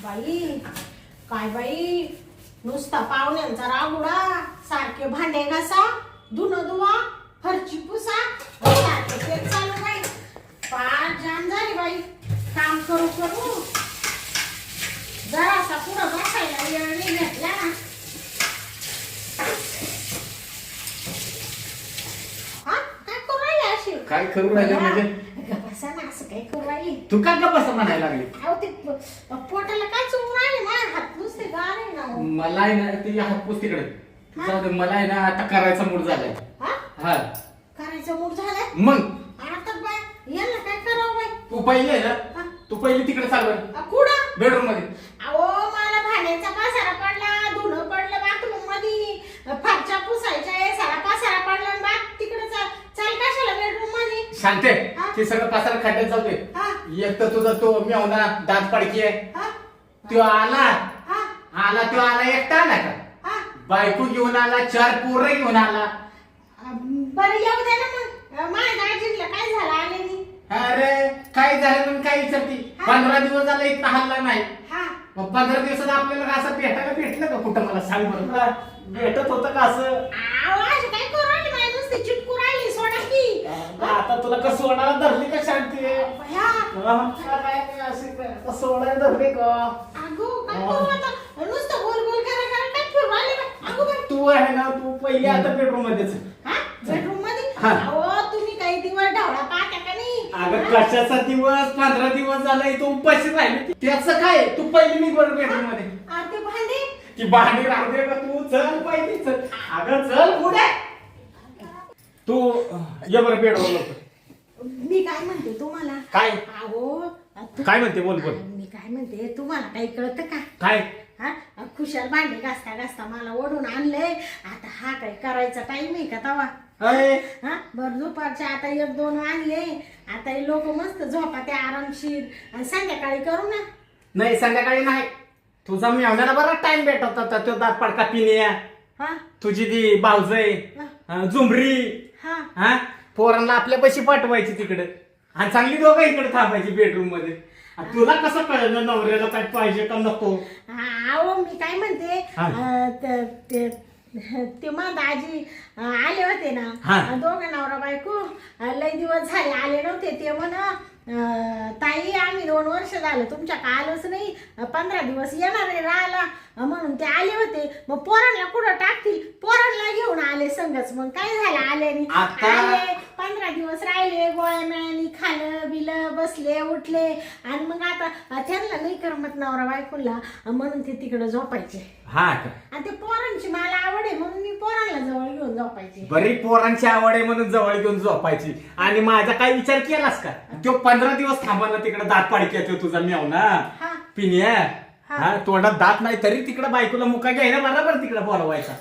बाई काय बाई नुसता पाहुण्यांचा रागुडा सारखे भांडे घासा धुणं धुवा फरची पुसा सारखे तेच चालू बाई पार जाम झाली बाई काम करू करू जरासा पुढं बसायला वेळ नाही भेटला ना हा काय करू राहिली अशी काय करू राहिलं म्हणजे बसा ना असं काय करू राहिली तू का गप्पा म्हणायला लागली अहो ते पोटाला काय चुरून राहिले माझ्या हात नुसते गार आहे ना हो. मला आहे ना ते हातपूस तिकडे जाऊ दे मला आहे ना आता करायचा मूड झालाय हा हा करायचं मूड झालाय मग आता बाय यांना काय करावं बाई तू पहिले आहे हा? ना तू पहिले तिकडे चाल बरं कुठं बेडरूम मध्ये अहो मला भांड्याचा पसारा पडला धुणं पडलं बाथरूम मध्ये फरच्या पुसायच्या आहे सारा पसारा पडला आणि बात तिकडे चाल कशाला बेडरूम मध्ये शांते हा? ते सगळं पसारा खड्ड्यात जाऊ दे हा एक तर तुझा तो मेवना दात पडकी आहे हा तो आला हा तो आला एकटा आला का हा बायको घेऊन आला 4 पोरं घेऊन आला बरं येऊ दे ना मग माझ्या दाजीला काय झालं आले नाही अरे काय झालं म्हणून काय विचारती हा. 15 दिवस झाला इथं हल्ला नाही हा मग 15 दिवसात आपल्याला असं भेटायला भेटलं का कुठं मला सांग बरं तुला भेटत होतं का असं अहो अशी काय करू राहिली बाई नुसती चिटकू राहिली सोडा की आता तुला कसं सोडायला धरली का शांती भया सोडायला धरली का अगो काय करू आता नुसतं गोल गोल करा करा काय फिरू राहिली बाई अगो बाई तू आहे ना तू पहिले आता बेडरूम मध्येच हा बेडरूम मध्ये हा. अहो तुम्ही काही दिवस ढवळा पाहता का नाही अगं कशाचा दिवस 15 दिवस झालाय तू उपाशी राहिली त्याचं काय तू पहिली मी बरं बेडरूम मध्ये ते भांडे ती भांडी राहू दे का तू चल पहिली चल अगं चल पुढे तू ये बरं बेडवर लवकर मी काय म्हणते तुम्हाला काय अहो काय म्हणते बोल बोल मी काय म्हणते तुम्हाला काही कळतं का काय हा खुशाल भांडे घासता घासता मला ओढून आणलंय आता हा काय करायचा टाइम आहे का तवा अय, हा बर दुपारच्या आता 1-2 वाजले आता हे लोक मस्त झोपा ते आरामशीर आणि संध्याकाळी करू ना नाही संध्याकाळी नाही तुझा मेवण्याला बरा टाइम भेटत होता तो दात पडका पिण्या हा तुझी ती बावजय झुमरी हा हा पोरांना आपल्या पैसे पाठवायची तिकडे आणि चांगली दोघं इकडे थांबायची बेडरूम मध्ये आणि तुला कसं कळलं नवऱ्याला काय पाहिजे का नको अहो मी काय म्हणते हा. ते माझा आजी आले होते ना हा. दोघं नवरा बायको लय दिवस झाले आले नव्हते ते म्हणा ताई आम्ही 2 वर्ष झालं तुमच्या आलोच नाही 15 दिवस येणार आहे राहायला म्हणून ते आले होते मग पोरांना कुठं टाकतील पोरांना घेऊन आले संगच मग काय झालं आले नाही आले 15 दिवस राहिले गोळ्या मेळ्यानी खालं बिलं बसले उठले आणि मग आता त्यांना नाही करमत नवरा बायकोला म्हणून ते तिकडे झोपायचे हा का आणि ते पोरांची मला आवड आहे म्हणून मी पोरांना जवळ घेऊन झोपायचे बरी पोरांची आवड आहे म्हणून जवळ घेऊन झोपायची आणि माझा काय विचार केलास का तो 15 दिवस थांबायला तिकडे दात पाडकी येतो तुझा मेवना हा पिण्या हा तोंडात दात नाही तरी तिकडे बायकोला मुका घ्यायला बरोबर तिकडे बोलवायचा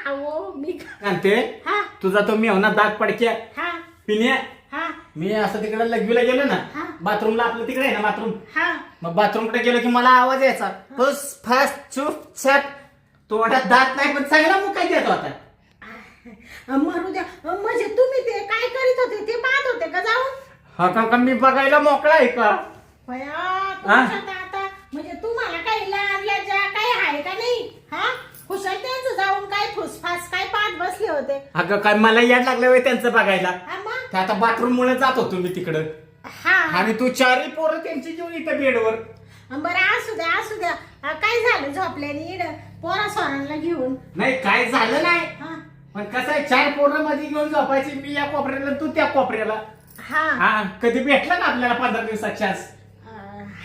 अहो मी आणि ते हा तुझा तो मेवना दात पडक्या हा पिण्या हा मी असं तिकडे लघवीला गेलो ना हा. बाथरूमला आपलं तिकडे आहे ना बाथरूम हा मग बाथरूम कडे गेलो की मला आवाज यायचा फुस फास चुप छाप तोंडात दात नाही पण चांगला मुका देत होता मरू द्या म्हणजे तुम्ही ते काय करीत होते ते पाहत होते का जाऊन हा का मी बघायला मोकळा आहे का बया, तुमच्यात आता म्हणजे तुम्हाला काही लहानल्याच्या काही आहे का नाही हा कुशल त्यांचं जाऊन काय फुसफास काय पाहत बसले होते अगं काय मला याड लागलं होय त्यांचं बघायला हा मग ते आता बाथरूम मुळे जात होतो मी तिकडं हा आणि तू 4 पोरं त्यांची घेऊन इथं बेडवर बरं असू द्या काय झालं झोपल्याने इड पोरा सोरांना घेऊन नाही काय झालं नाही हा पण कसं आहे 4 पोरं मध्ये घेऊन झोपायची मी या कोपऱ्याला तू त्या कोपऱ्याला हा हा कधी भेटलं का आपल्याला 15 दिवसाच्या आस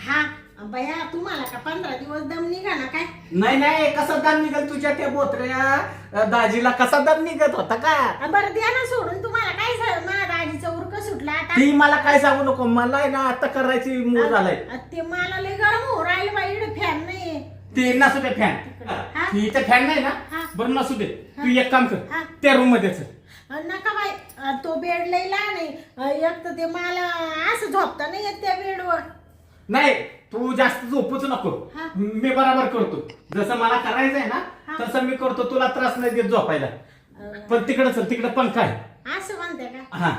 हा बया तुम्हाला का 15 दिवस दम निघा ना काय नाही कसा दम निघत तुझ्या त्या बोत्र्या दाजीला कसा दम निघत होता का बरं द्या ना सोडून तुम्हाला काय झालं माझ्या दाजीचं उरक सुटलं आता ती मला काय सांगू नको मला आहे ना आता करायची मूड झालाय ते मला लय गरम हो राहिलं बाई इकडे फॅन नाहीये ते नसू दे फॅन हा? ती इथं फॅन नाही ना हा. बरं नसू दे तू एक काम हा. कर त्या रूम मध्ये चल. नका बाई तो बेड लय लहान आहे एक तर ते मला असं झोपता नाही येत त्या बेडवर नाही तू जास्त झोपूच नको हा. मी बराबर करतो जसं मला करायचंय ना हा. तसं मी करतो तुला त्रास नाही देत झोपायला पण तिकडे चल तिकडे पंखा आहे असं म्हणते का हा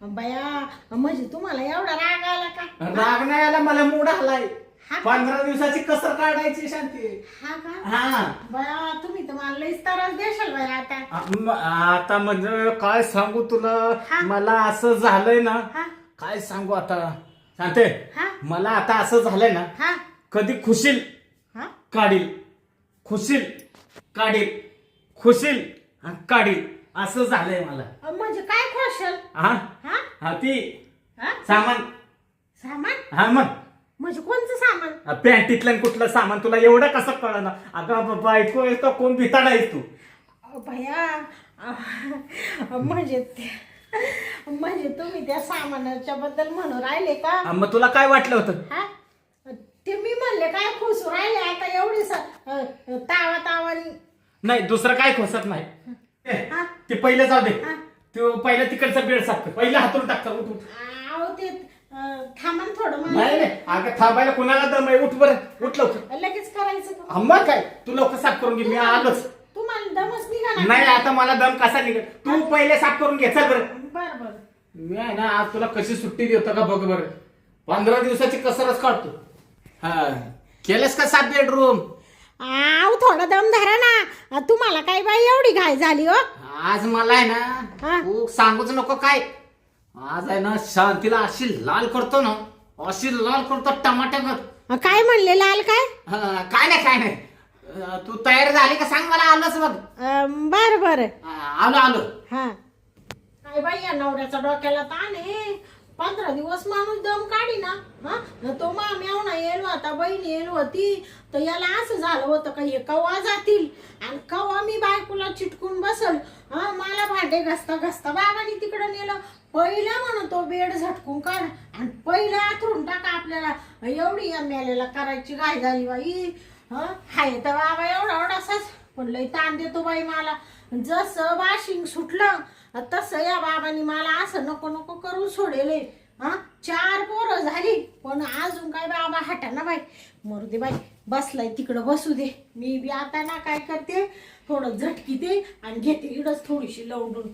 बया म्हणजे तुम्हाला एवढा राग आला का राग नाही आला मला मूड आलाय हा. 15 दिवसाची कसर काढायची शांती. हा का हा बया तुम्ही तर मला लईच त्रास देशाल बाई आता. आता म्हणजे काय सांगू तुला, हा. मला असं झालंय ना, हा काय सांगू आता शांते. हा मला आता असं झालंय ना, हा कधी खुशील हा काढील, खुशील काढील, खुशील आणि काढील, असं झालंय मला. म्हणजे काय खोशल. हा हा हा ती हा सामान. सामान हा मग म्हणजे कोणचं सामान. पॅन्टीतलं कुठलं सामान तुला एवढं कसं कळलं ना. अगं बायको आहेस का कोण भिताड आहेस तू. भया म्हणजे म्हणजे तुम्ही त्या सामानाच्या बद्दल म्हणून राहिले का. मग तुला काय वाटलं होतं. हा ते मी म्हणले काय खुश राहिले आता एवढी तावा तावानी. नाही दुसरं काय खोसत नाही. हा? ते पहिलं जाऊ दे. हा? तो पहिलं तिकडचा बेड साफ कर. पहिलं हातून टाकता उठ उठ. अहो ते थांबा ना थोडं नाही मला. नाही अगं थांबायला कुणाला दम आहे. उठ बरं उठ लवकर. लगेच करायचं का. मग काय तू लवकर साफ करून घे. मी आलोच. तुम्हाला दमच निघा नाही आता मला दम कसा निघेल. तू पहिले साफ करून घे. चल बरं. बर बर मी आहे ना आज तुला कशी सुट्टी देतो का बघ बरं. 15 दिवसाची कसरच काढतो. हा केलंस का साफ बेडरूम. आव थोडा दम धरा ना. तुम्हाला काय बाई एवढी घाई झाली हो. आज मला आहे हा? ना तू सांगूच नको काय. आज आहे ना शांतीला अशी लाल करतो ना, अशी लाल करतो टमाट्यावर. काय म्हणले लाल काय. काय नाही काय नाही. तू तयार झाली का सांग मला. आलोच बघ. बर बर आलो आलो. हा काय बाई या नवऱ्याचा डोक्याला ताण आहे. 15 दिवस माणूस दम काढी ना. हा तो मेवणा येईल होता बहीण येईल होती तर याला असं झालं होतं का हे कवा जातील आणि कवा मी बायकोला चिटकून बसल. हा मला भांडे घसता घसता बाबांनी तिकडं नेलं. पहिलं म्हणून तो बेड झटकून काढ आणि पहिलं आथरून टाका आपल्याला. एवढी या मेलेला करायची गाय झाली बाई. हा हाय तर बाबा एवढा एवढासाच पण लई ताण देतो बाई मला. जसं वाशिंग सुटलं तसं या बाबांनी मला असं नको नको करून सोडेले. हा 4 पोरं झाली पण अजून काय बाबा हटा ना बाई. मरू दे बाई बसलाय तिकडं बसू दे. मी बी आता ना काय करते थोडं झटकी दे आणि घेते इकडंच थोडीशी लवडून.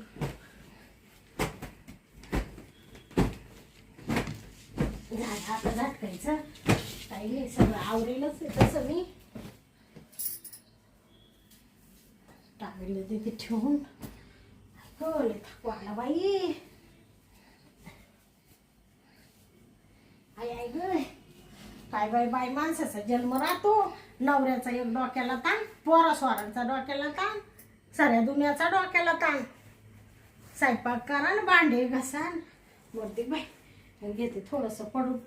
झालं आता झटकायचं काही नाही सगळं आवरेलच आहे तसं मी. टावेल तिथे ठेवून लय थकवाला बाई. आई आई ग काय बाई बाई माणसाचा जन्म राहतो. नवऱ्याचा एक डोक्याला ताण, पोरा स्वारांचा डोक्याला ताण, साऱ्या दुनियाचा डोक्याला ताण. स्वयंपाक करा ना भांडे घसान. वरती बाई घेते थोडस पडून.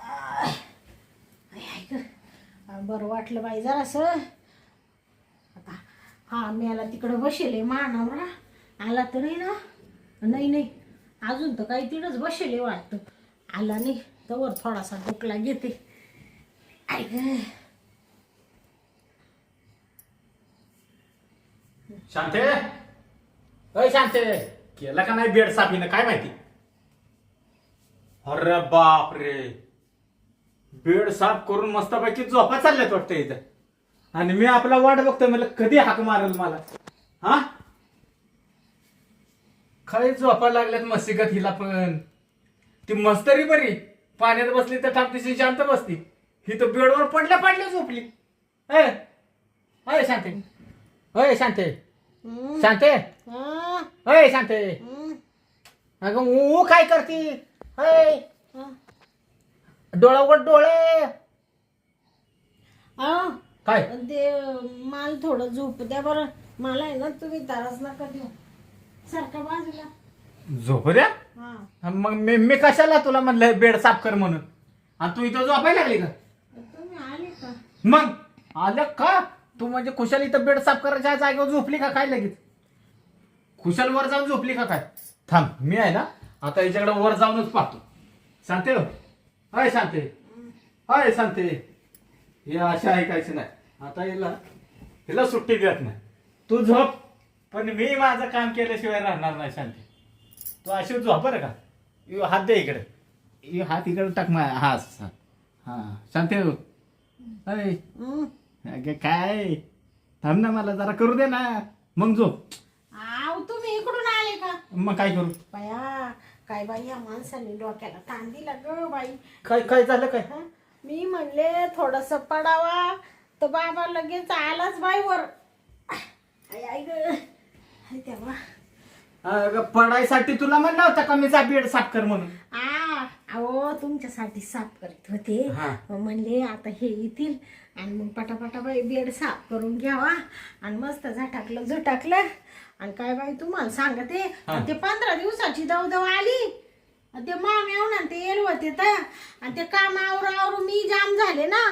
आई आई ग बरं वाटलं बाई जरासं. आता हा मी आला तिकडं बसेले मानावरा आला तर नाही ना. नाही नाही अजून तर काही तिकडंच बसेले वाटतं. आला नाही तर थोडासा डोकला घेते. आई ग शांते अय शांते केला का नाही बेड साफीनं काय माहिती. अरे बाप रे बेड साफ करून मस्तपैकी झोपा चालल्यात वाटतं इथं. आणि मी आपला वाट बघतोय मला कधी हाक मारेल मला. हा काय झोपा लागल्यात मस्तिकात हिला पण. ती मस्तरी बरी पाण्यात बसली तर ठाकतीशी शांत बसती. ही तर बेडवर पडल्या पडल्या झोपली. अय शांते अय शांते शांते अय शांते अगं ऊ काय करती. अय डोळा उघड डोळे. काय ते मला थोडं झोप द्या बरं. मला आहे ना तुम्ही त्रास नका देऊ. सारखा बाजूला झोप द्या. मग मी कशाला तुला म्हणलं बेड साफ कर म्हणून. आणि तू इथं झोपायला लागली का. तुम्ही आले का. मग आलं का तू म्हणजे खुशाल इथं बेड साफ करायच्या जागेवर झोपली का काय लगेच. खुशाल वर जाऊन झोपली का काय. थांब मी आहे ना आता याच्याकडे वर जाऊनच पाहतो. शांते अय शांते अय शांते हे अशा ऐकायचं नाही. आता हिला सुट्टी देत नाही. तू झोप पण मी माझं काम केल्याशिवाय राहणार नाही शांती. तू अशी झोप बरं का. यू हात दे इकडे. यू हात इकडे टाक हा हा शांती अय अगे काय थांब ना मला जरा करू दे ना मग झोप. तुम्ही इकडून आले का. मग काय करू. बया काय बाई या माणसाने डोक्याला ताण दिला ग बाई. काय काय झालं काय? हं? मी म्हणले थोडस पडावा तर बाबा लगेच आलाच बाई वर. आई आई ग आई तेव्हा अगं, पडायसाठी तुला म्हणलं होतं का मी जा बेड साफ कर म्हणून. अहो तुमच्यासाठी साफ करत होते. हा. म्हणले आता हे येतील आणि मग पटापटा बाई बेड साफ करून घ्यावा आणि मस्त झटाकलं आणि काय बाई तुम्हाला सांगते हा. ते 15 दिवसाची दवदव आली आणि ते मामी येऊन आणि ते येल होते तर आणि ते काम आवरू मी जाम झाले ना.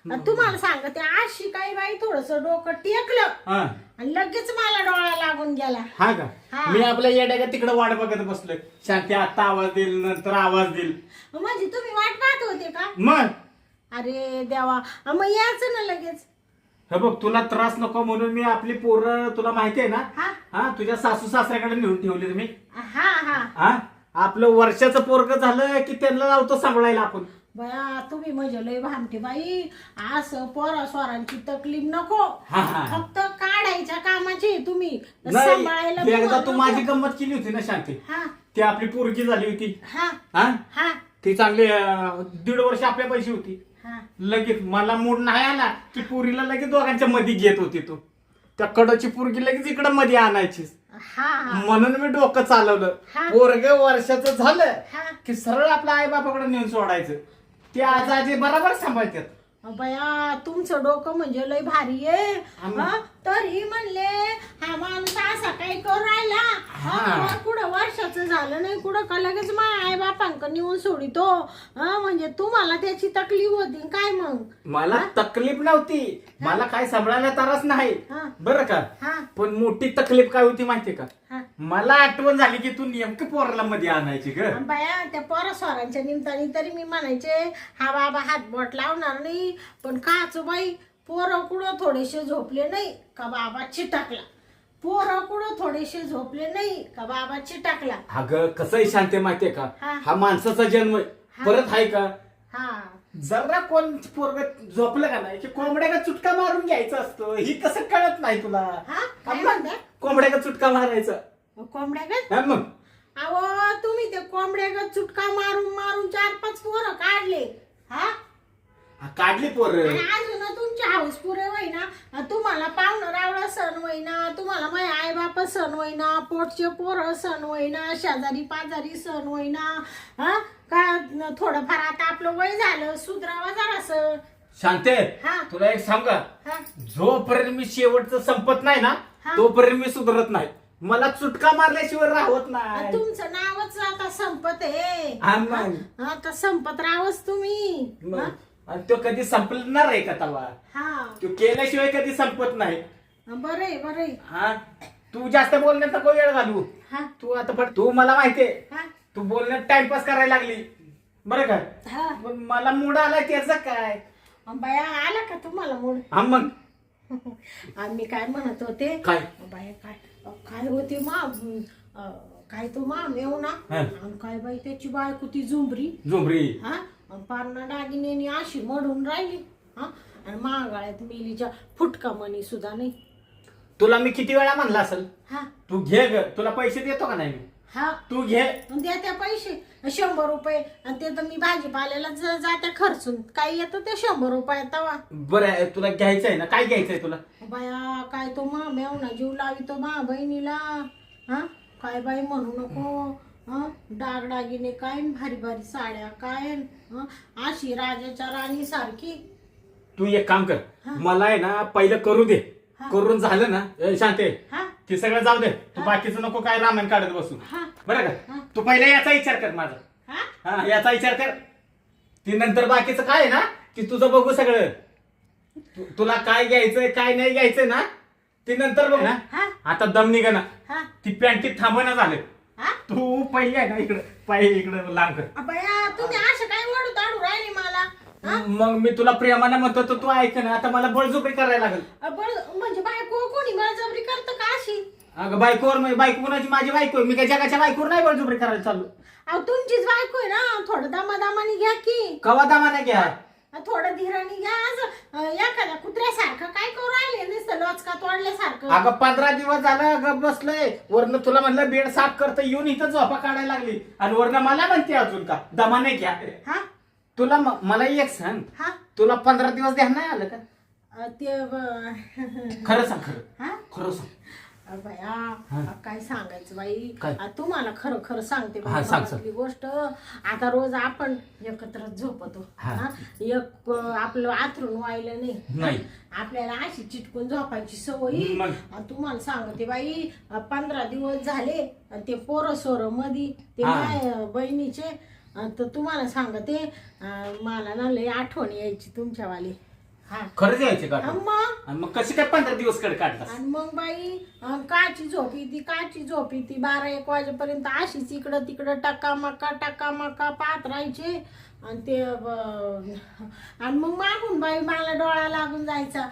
आणि तुम्हाला सांगते अशी काही बाई थोडस डोकं टेकलं हा. आणि लगेच मला डोळा लागून गेला. हा का? हा. मी आपल्या येड्या का तिकडे वाट बघत बसलोय. शांती आता आवाज देईल नंतर आवाज देईल. म्हणजे तुम्ही वाट पाहत होते का? मग अरे देवा मग यायचं ना लगेच. हे बघ, तुला त्रास नको म्हणून मी आपली पोरं तुला माहिती आहे ना, हा हा, तुझ्या सासू सासऱ्याकडे नेऊन ठेवली तुम्ही. हा हा हा, आपलं वर्षाचं पोरग झालं की त्यांना लावतो सांभाळायला आपण. बया तुम्ही म्हणजे लय भामटे बाई. असं पोरा स्वरांची तकलीफ नको. हा, हा. फक्त काढायच्या कामाची तुम्ही नाही, सांभाळायला एकदा तुम्हाला तू नको. माझी गंमत केली होती ना शांती. हा ती आपली पोरगी झाली होती. हा हा, हा ती चांगली 1.5 वर्ष आपल्या पैशी होती. हा लगेच मला मूड नाही आला की पुरीला लगेच दोघांच्या मध्ये घेत होती तू. त्या कडची पुरगी लगेच इकडे मध्ये आणायचीस. हा हा म्हणून मी डोकं चालवलं. हा. पोरग वर्षाचं झालं हा की सरळ आपल्या आई बापाकडे नेऊन सोडायचं. ते आज आजी बरोबर सांभाळतात. बया तुमचं डोकं म्हणजे लय भारी आहे. आम्ही- हा, तरी म्हणले हा माणूस असा काही करू राहिला. हा. कुठं वर्षाचं झालं नाही कुठं का लगेच माझ्या आई बापांक नेऊन सोडितो. हा म्हणजे तुम्हाला त्याची तकलीफ होती काय मग? मला तकलीफ नव्हती. मला काय सांभाळायला त्रास नाही हा बरं का. हा पण मोठी तकलीफ काय होती माहितीये का? हा मला आठवण झाली की तू नेमकी पोराला मध्ये आणायची ग. बाया त्या पोरास्वरांच्या निमित्ताने तरी मी म्हणायचे हा बाबा हात बोट लावणार नाही. पण काच बाई पोरं कुठं थोडेसे झोपले नाही का बाबा चिटाकला. पोरं कुठं थोडेसे झोपले नाही का बाबा चिटाकला. अगं कसंही शांती माहितीये का, हा. हा माणसाचा जन्म आहे. हा. परत आहे का हा जरा कोण पोरग झोपलं का नाही की कोंबड्या का चुटका मारून घ्यायचं असतं. ही कसं कळत नाही तुला? हा काय मग म्हणता? कोंबड्या का चुटका मारायचा. कोंबड्या गत हा मग अहो तुम्ही ते कोंबड्या गत चुटका मारून मारून 4-5 पोरं काढले. हा हा, काढली पोर. आणि अजून तुमची हाऊस पुरे होईना. तुम्हाला पाहुणं रावळा सण होईना. तुम्हाला माझ्या आई बाप सण होईना. पोटचे पोरं सण होईना. शेजारी पाजारी सण होईना. हा का थोडंफार आता आपलं वय झालं सुधरावा जरासं. शांते, हा. तुला एक सांग का? हा जोपर्यंत मी शेवटचं संपत नाही ना हा. तोपर्यंत मी सुधरत नाही. मला चुटका मारल्याशिवाय राहत नाही. तुमचं नावच आता संपत आहे. हा मग. आता संपत राहच तुम्ही. मग. हा? आणि तो कधी संपणार आहे का तवा? हा तो केल्याशिवाय कधी संपत नाही. बरंय बरंय. हा, तू जास्त बोलण्यात नको वेळ घालू. हा तू आता पण तू मला माहितीये हा तू बोलण्यात टाइमपास करायला लागली बरं का. हा पण मला मूड आलाय त्याचं काय. बाया आला का तुम्हाला मूड? हा मग आम्ही काय म्हणत होते काय? बाया काय काय होती काय तो येऊ ना. हा. आणि काय बाई त्याची बायको ती झुंबरी. झुमरी. हा आणि पारणा दागिने अशी मडून राहिली. हा आणि महागाळ्यात मिलीच्या फुटका मणी सुद्धा नाही. तुला मी किती वेळा म्हणला असेल हा तू घे ग. तुला पैसे देतो का नाही मी? हा तू घे. आणि द्या त्या पैसे 100 रुपये आणि ते तर मी भाजीपाल्याला जाते खर्चून. काय येतं ते 100 रुपये तवा. बरं आहे, तुला घ्यायचंय ना? काय घ्यायचंय तुला? बाया काय तो मेवणा जीव लावितो मा बहिणीला. हा काय बाई म्हणू नको. डागडागिने काय भारी भारी साड्या काय. अशी राजाच्या राणी सारखी. तू एक काम कर, हा. मला आहे ना पहिलं करू दे. हा. करून झालं ना शांते हा ते सगळं जाऊ दे. तू हा. बाकीचं नको काय रामायण काढत बसू. हा बरं हा. का. तू पहिला याचा विचार कर माझा. हा हा, याचा विचार कर. ती नंतर बाकीचं काय आहे ना ती तुझं बघू सगळं. तुला काय घ्यायचंय काय नाही घ्यायचंय ना ती नंतर बघ ना. हा आता दम निघ ना. हा ती पॅन्टीत थांबणं झालं. हा तू पहिले आहे ना इकडं पाय इकडं लांब कर. बाया तुम्ही असं काय वडू ताडू राहिले मला. हा मग मी तुला प्रेमाने म्हणतो तर तू ऐक ना. आता मला बळजुबरी करायला लागेल. म्हणजे बायको कोणी बळजबरी करतं का अशी? अगं बायकोवर बायको कोणाची? माझी बायको आहे. मी काय जगाच्या बायकोवर नाही बळजुबरी करायला चाललो. अहो तुमचीच बायको आहे ना. थोडं दामादामाने घ्या की. कवा दामाने घ्या. थोडं धीराने घ्या. आज एखाद्या कुत्र्यासारखं काय करू राहिले नुसतं लोचका तोडल्यासारखं. अगं 15 दिवस झालं गप बसलोय. वरनं तुला म्हणलं बेड साफ करता येऊन इथं झोपा काढायला लागली आणि वरनं मला म्हणते अजून का दमाने घ्या. हा तुला मला एक सांग, हा तुला 15 दिवस ध्यान नाही आलं का? ते खरं सांग, खरं हा खरं सांग. बया काय सांगायचं बाई. काय? तुम्हाला खरं खरं सांगते हा, सांग, आपली गोष्ट. आता रोज आपण एकत्र झोपतो. हा. एक आपलं आथरून व्हायला नाही. आपल्याला अशी चिटकून झोपायची सवय. मग? तुम्हाला सांगते बाई 15 दिवस झाले ते पोरं सोरं मधी ते हा. माझ्या बहिणीचे. तर तुम्हाला सांगते मला ना लय आठवण यायची तुमच्यावाली. हा खरंच यायचे का? मग आणि मग कशी काय 15 दिवस काढलास? आणि मग बाई काची झोप येते 12-1 वाजेपर्यंत अशीच इकडं तिकडं टका मका पाहत राहायचे. आणि ते आणि मग मागून बाई मला डोळा लागून जायचा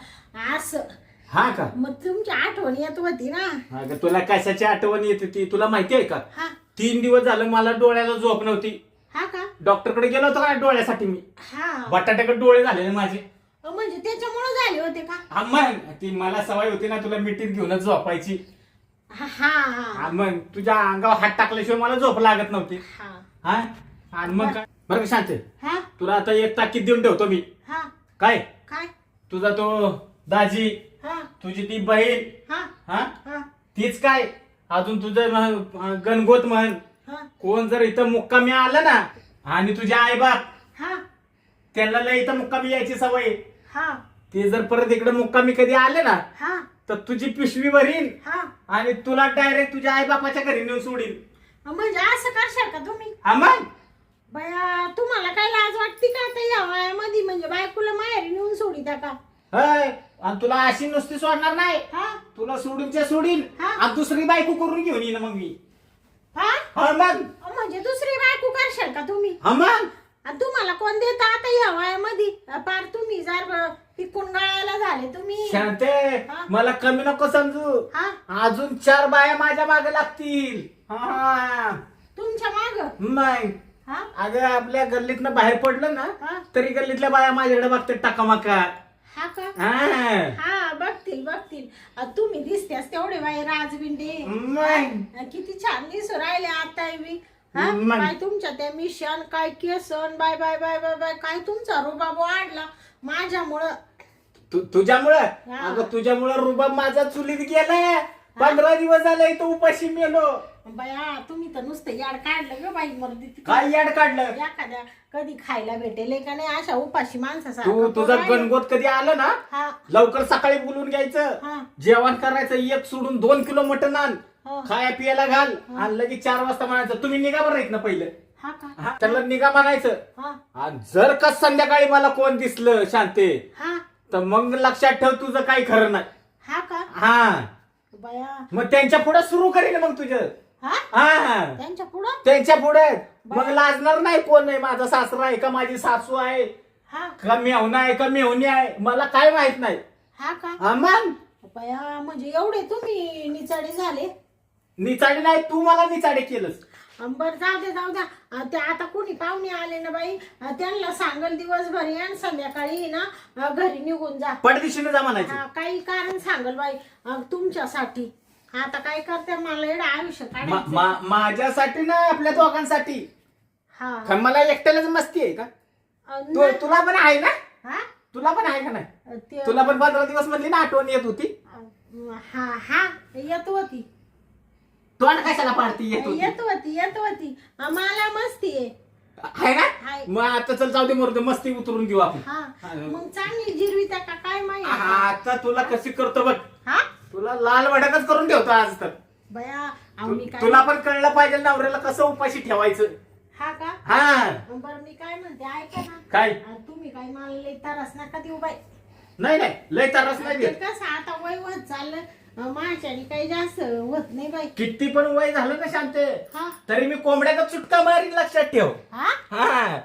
असं. हा का? मग तुमची आठवण येत होती ना. अगं तुला कशाची आठवण येते ती तुला माहिती आहे का? हा 3 दिवस झालं मला डोळ्याला झोप नव्हती. हा का? डॉक्टरकडे गेलो होतो का डोळ्यासाठी मी? हा बटाट्याकडे डोळे झाले माझे. म्हणजे त्याच्यामुळे झाले होते का? हा मग ती मला सवय होती ना तुला मिठीत घेऊनच झोपायची. हा हा हा, मग तुझ्या अंगावर हात टाकल्याशिवाय मला झोप लागत नव्हती. हा हा आणि मग काय बरं का शांत, हा तुला आता एक ताकीद देऊन ठेवतो मी. हा काय? काय? तुझा तो दाजी, हा तुझी ती बहीण, हा हा हा तीच काय अजून तुझं गणगोत म्हण हा कोण जर इथं मुक्कामी आलं ना आणि तुझे आई बाप हा त्यांना लय इथं मुक्कामी यायची सवय. हा ते जर परत इकडे मुक्कामी कधी आले ना हा तर तुझी पिशवी भरीन हा आणि तुला डायरेक्ट तुझ्या आई बापाच्या घरी नेऊन सोडीन. म्हणजे असं करशाल का तुम्ही? हा मग बया तुम्हाला काय लाज वाटते का आता या वयामध्ये? म्हणजे बायकोला माहेरी नेऊन सोडिता का? हय, आणि तुला अशी नुसती सोडणार नाही. हा तुला सोडूनच्या सोडीन हा. आणि दुसरी बायको करून घेऊन येईन मग मी. हा हा मग म्हणजे दुसरी बायको करशाल का तुम्ही? हा मग आणि तुम्हाला कोण देत आता या वयामध्ये? पार तुम्ही जर पिकून गळायला झाले तुम्ही. शांते हा. मला कमी नको समजू. हा अजून 4 बाया माझ्या मागे लागतील. हा तुमच्या माग? मग हा अगं आपल्या गल्लीतनं बाहेर पडलं ना हा तरी गल्लीतल्या बाया माझ्याकडे बघतात टाकामाका. हा का? हा हा बघतील. तुम्ही दिसतेस तेवढे बाई राजबिंडे. मग किती छान दिसू राहिले आता बी. हा मग. काय तुमच्या त्या मिशन काय केसन बाय बाय बाय बाय बाय काय तुमचा रुबाब वाढला माझ्यामुळं. तुझ्यामुळं हा. अगं तुझ्यामुळं रुबाब माझा चुलीत गेलाय. 15 दिवस झाले इथं उपाशी मेलो. बया तुम्ही तर नुसतं याड काढलं ग बाई मर्दी. काय याड काढलं? एखाद्या कधी खायला भेटेल का नाही अशा उपाशी तू माणसासारखं तुझं पोरायला. गणगोत कधी आलं ना हा लवकर सकाळी बोलून घ्यायचं. हा जेवण करायचं 1 सोडून 2 किलो मटण आण हा. खाया पियाला घाल आणि लगेच 4 वाजता म्हणायचं तुम्ही निघा बरं आहेत ना पहिलं. हा का? हा, त्याला निघा म्हणायचं. हा आणि जर का संध्याकाळी मला कोण दिसलं शांते हा तर मग लक्षात ठेव तुझं काही खरं नाही. हा का? हा बया मग त्यांच्या पुढे सुरू करीन मग तुझं. हा हा त्यांच्या पुढं? त्यांच्या पुढे मग लाजणार नाही कोण आहे माझा सासरा आहे का माझी सासू आहे हा का मेहुणा आहे का मेहुणी आहे मला काय माहित नाही. हा का? हा मग बया म्हणजे एवढे तुम्ही निचाडे झाले. निचाडे नाही तू मला निचाडे केलंस. बर जाऊ द्या ते आता कोणी पाहुणे आले ना बाई त्यांना सांगल दिवसभर या आणि संध्याकाळी ना घरी निघून जा. पडदिशीने जा म्हणायचं. हा, काही कारण सांगल बाई तुमच्यासाठी. आता काय करते मला एवढं आयुष्य काढायचं. माझ्यासाठी ना आपल्या दोघांसाठी. हा का मला एकट्यालाच मस्ती आहे का? तुला पण आहे ना? हा तुला पण आहे का नाही? ते- तुला पण 15 दिवस म्हणली ना आठवण येत होती. हा हा येत होती तोंड कशाला पाडती येत होती? येत होती मला मस्ती आहे. आहे ना? आहे. मग आता चल जाऊ दे मरू दे मस्ती उतरून घेऊ आपण. हा मग चांगली जिरवी त्या का काय माहिती. आता तुला कशी करतो बघ. हा तुला लाल भडकच करून ठेवतो आज तर. बया मी काय तुला पण कळलं पाहिजे नवऱ्याला कसं उपाशी ठेवायचं. हा का? हा बरं मी काय म्हणते ऐका ना. काय? तुम्ही काय मला लई तरस नका देऊ बाई. नाही लय त्रास नाही ते देत. कसं आता वय होत चाललं माझ्याने काही जास्त होत नाही बाई. किती पण वय झालं ना शांते हा तरी मी कोंबड्याचा चुटका मारीन लक्षात ठेव. हा हा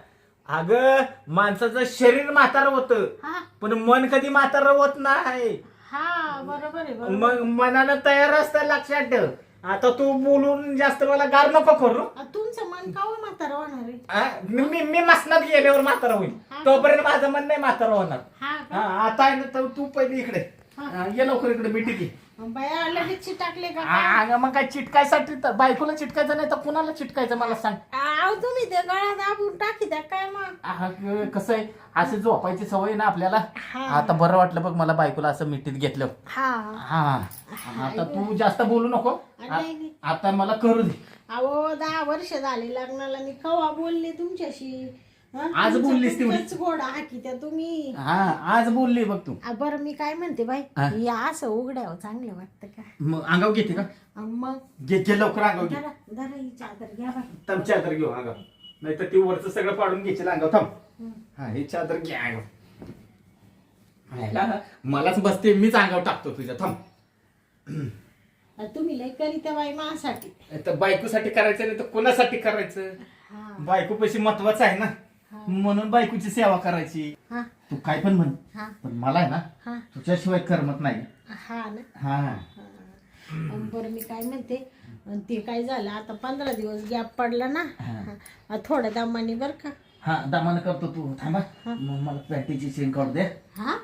अगं माणसाचं शरीर म्हातारं होतं हा पण मन कधी म्हातारं होत नाही. हा बरोबर आहे बरोबर. मग मनानं तयार असतं लक्षात ठेव. आता तू बोलून जास्त मला गार नको करू. तुमचं मन का म्हातारा होणार आहे? मी मसनात गेल्यावर म्हातारा होईल, तोपर्यंत माझं मन नाही म्हातारा होणार. हा हा, आता आहे ना तर तू पहिले इकडे ये, लवकर इकडे मिठी घे. बाया लगेच चिटाकले का? अगं मग काय चिटकायसाठी तर बायकोला चिटकायचं नाही तर कुणाला चिटकायचं मला सांग. आव तुम्ही ते गळा दाबून टाकी द्या काय मग? कसं आहे, असं झोपायची सवय ना आपल्याला. आता बरं वाटलं बघ मला बायकोला असं मिठीत घेतलं. हा हा, आता तू जास्त बोलू नको. नाही. आता मला करू दे. अहो 10 वर्ष झाले लग्नाला, मी कवा बोलले तुमच्याशी? आज बोललीस तेवढी. गोडा हाकी त्या तुम्ही. हा, आज बोलली बघ तू. बरं मी काय म्हणते बाई, या असं उघड्यावर चांगलं वाटतं का? मग अंगाव घेते का? मग घे लवकर अंगाव घे. धरा ही चादर घ्या बाई. थांब चादर घेऊ अंगाव, नाही तर ती वरचं सगळं पाडून घ्यायची अंगाव. थांब. हा, हे चादर घे अंगाव. मलाच बसते, मीच अंगाव टाकतो तुझ्या. थांब. तुम्ही लय करीत्या बाई माझ्यासाठी. तर बायकोसाठी करायचं नाही तर कोणासाठी करायचं? बायको पैसे महत्वाचं आहे ना, म्हणून बायकोची सेवा करायची. तू काय पण म्हण, पण मला आहे ना तुझ्याशिवाय करमत नाही. हा ना. हा, बरं मी काय म्हणते, ते काय झालं आता 15 दिवस गॅप पडला ना, थोड्या दमाने बर का? हा, दमानं करतो तू. थांबा, मग मला पॅन्टीची चेन काढू दे. हा,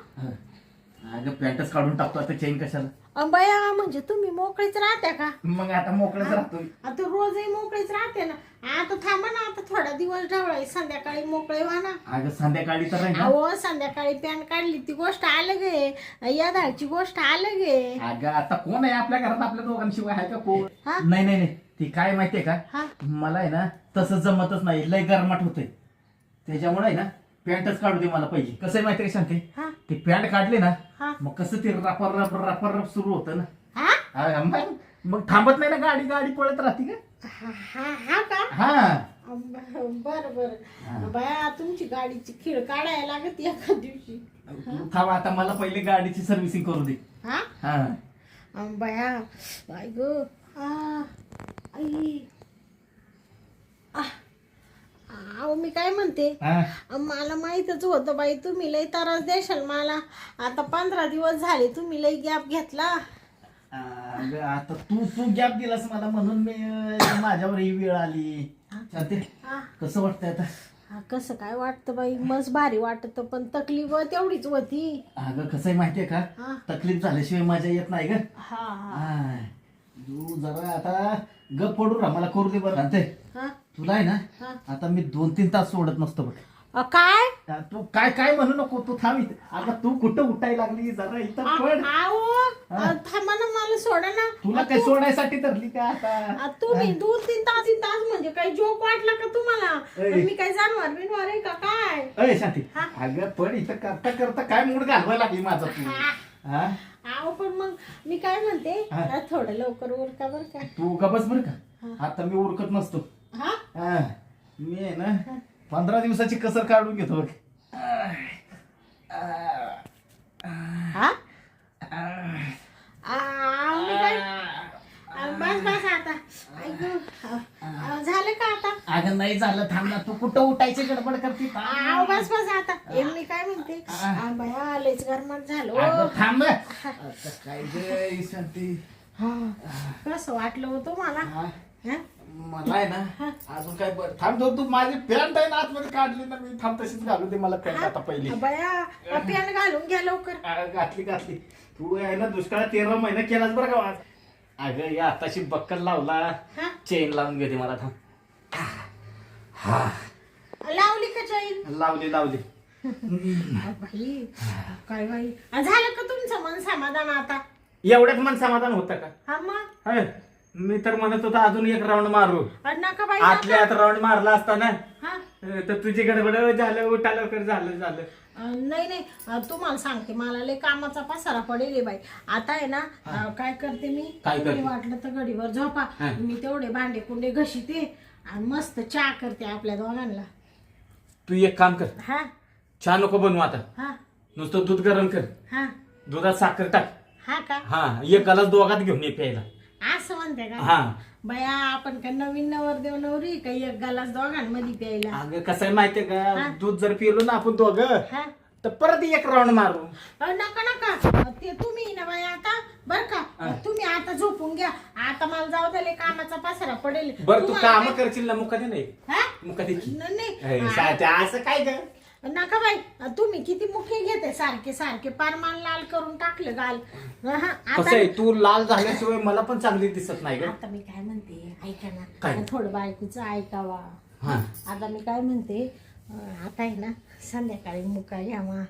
अगं पॅन्टच काढून टाकतो आता, चेन कशाला? बया म्हणजे तुम्ही मोकळीच राहत्या का? मग आता मोकळच राहतो. आता रोजही मोकळीच राहते ना. आता थांबा ना, आता थोडा दिवस ढवळाय, संध्याकाळी मोकळे व्हा ना. अगं संध्याकाळी तर राहील. अहो संध्याकाळी पॅन काढली ती गोष्ट अलग आहे, या धाडची गोष्ट अलग आहे. अगं आता कोण आहे आपल्या घरात, आपल्या दोघांशिवाय आहे का कोण? नाही, ती काय माहितीये का, मला आहे ना तसं जमतच नाही, लय गरमाट होतंय. त्याच्यामुळे आहे ना पॅन्टच काढू दे मला पाहिजे. कसं आहे माहितीये का शांती, ती पॅन्ट काढली ना मग कसं ते रपर सुरू होतं ना. मग थांबत नाही ना गाडी पळत राहते का? हा का? हा, बर बाया तुमची गाडीची खीळ काढायला लागत एका दिवशी. थांब, आता मला पहिले गाडीची सर्व्हिसिंग करू दे. बया बाय ग, आई. अहो मी काय म्हणते, मला माहितच होतं बाई तुम्ही लय त्रास देशाल मला. आता 15 दिवस झाले तुम्ही लय गॅप घेतला. आता तू गॅप दिलास मला म्हणून मी माझ्यावर ही वेळ आली. कसं वाटतंय आता? कसं काय वाटतं बाई, मस्त भारी वाटत, पण तकलीफ तेवढीच होती. अगं कसं आहे माहितीये का, तकलीफ झाल्याशिवाय मजा येत नाही ग. तू जरा आता गप पडू राहा, मला करू दे बरं. तुला आहे ना आता मी 2-3 तास सोडत नसतो बघ. काय तू काय म्हणू नको, तू थांब इथे. आता तू कुठं उठायला लागली, जरा इथं पड. थांबा ना, मला सोडा ना. तुला काय सोडायसाठी धरली का आता? तुम्ही 2-3 तास म्हणजे काही जोक वाटला का तुम्हाला? मी काय जानवर बिनवार आहे का काय? अय शांती, अगं पण इथं करता करता काय मूड घालवायला लागली माझा तू. आहो पण मग मी काय म्हणते, थोडं लवकर उरका बर का? तू का बस बर का, आता मी उरकत नसतो. मी आहे ना 15 दिवसाची कसर काढून घेतो बघ. बस आता झालं का आता? अगं नाही झालं, थांब ना. तू कुठं उठायची गडबड करते? बस आता. मी काय म्हणते, बया लयच गरमाट झालो. थांब काय ग शांती, कसं वाटलं होतं मला? मला आहे ना अजून काय थांब, तू माझी पॅन्ट आहे ना आतमध्ये काढली ना मी, थांब तशीच घालू दे मला पॅन्ट आता पहिली. बया पॅन्ट घालून घ्या लवकर. घातली. तू आहे ना दुष्काळ 13 महिना केलाच बरं का. अगं या आताशी बक्कल लावला, चेन लावून घेते मला. थांब. लावली का चेन? लावली. बाई काय बाई, झालं का तुमचं मन समाधान आता? एवढ्यात मन समाधान होतं का? हा मग मी तर म्हणत होता अजून एक राऊंड मारू. नका बाई, आतल्या आत राऊंड मारला असता ना तर तुझी गडबड झालं, उठा लवकर झालं. नाही तुम्हाला सांगते, मला लय कामाचा पसारा पडेल बाई. आता आहे ना काय करते मी, वाटलं तर घडीवर झोपा, मी तेवढे भांडे कुंडे घशीते आणि मस्त चहा करते आपल्या दोघांना. तू एक काम कर, चहा नको बनवू आता, नुसतं दूध गरम कर, दुधात साखर टाक. एक ग्लास दोघात घेऊन ये प्यायला. असं म्हणते का? बया आपण का नवीन नवरदेव नवरी का एक ग्लास दोघांमध्ये प्यायला? अगं कसं आहे माहितीये का, दूध जर पिलो ना आपण दोघं तर परत एक राऊंड मारू. नका नका ते तुम्ही ना बाई आता बर का तुम्ही आता झोपून घ्या. आता मला जाऊ द्या, लय कामाचा पसारा पडेल. बरं तू तुम्हाला काम काय- करशील ना मुका दे नाही हा? मुका दे की. नाही असं काय ग नका बाई, तुम्ही किती मुखे घेते सारखे सारखे, पारमान लाल करून टाकलं गाल. कसं आहे तू लाल झाल्याशिवाय मला पण चांगली दिसत नाही ग. आता मी काय म्हणते ऐका काय? ना, थोडं बायकोचं ऐकावा. हा. आता मी काय म्हणते, आता आहे ना संध्याकाळी मुका घ्यावा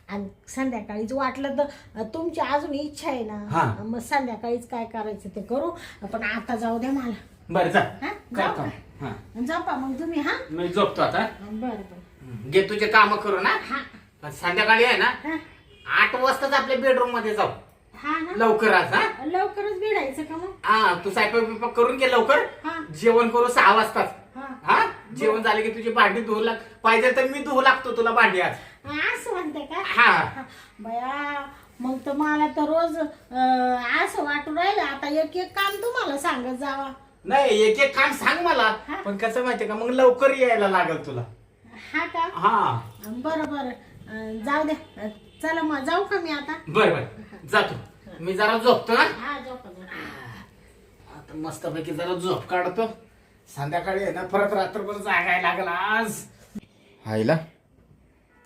आणि संध्याकाळीच वाटलं तर तुमची अजून इच्छा आहे हा. ना, मग संध्याकाळीच काय करायचं ते करू. पण आता जाऊ द्या मला. बरं जा हा? काय जाऊ काम का? हा झोपा मग तुम्ही. हा मी झोपतो आता. बरं बरं. घे तुझे काम करू ना. हा संध्याकाळी आहे ना हा 8 वाजताच आपल्या बेडरूम मध्ये जाऊ. हा ना, लवकर आज हा. लवकरच भिडायचं का मग? हा तू स्वयंपाक बिपाक करून घे लवकर. हा जेवण करू 6 वाजताच. हा हा जेवण झाले की तुझी भांडी धुवू लाग. पाहिजे तर मी धुवू लागतो तुला भांडी आज. असं म्हणते का? हा बया मग तर मला तर रोज असं वाटून राहिलं आता एक एक काम तुम्हाला सांगत जावा. नाही एक एक काम सांग मला. हा. पण कसं माहितीये का मग लवकर यायला लागल तुला. हा का? हा बरं बरं जाऊ दे. चला मग जाऊ का मी आता? बर बर जातो. मी जरा झोपतो ना. हा झोपा झोपा. आता मस्तपैकी जरा झोप काढतो. संध्याकाळी आहे ना परत रात्रभर जागायला लागला आज. हायला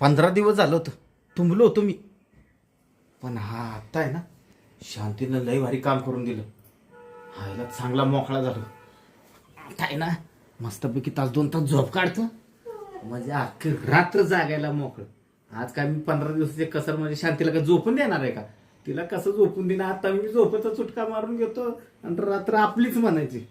15 दिवस झालं होतं तुंबलो होतो मी. पण हा आत्ता आहे ना शांतीनं लय भारी काम करून दिलं. हायला चांगला मोकळा झालो. आता आहे ना मस्तपैकी 1-2 तास झोप काढतो. म्हणजे अख्खी रात्र जागायला मोकळं. आज काय मी 15 दिवसाचे कसर म्हणजे शांतीला काय झोपून देणार आहे का? तिला कसं झोपून देणार. आता मी झोपेचा चुटका मारून घेतो आणि रात्र आपलीच म्हणायची.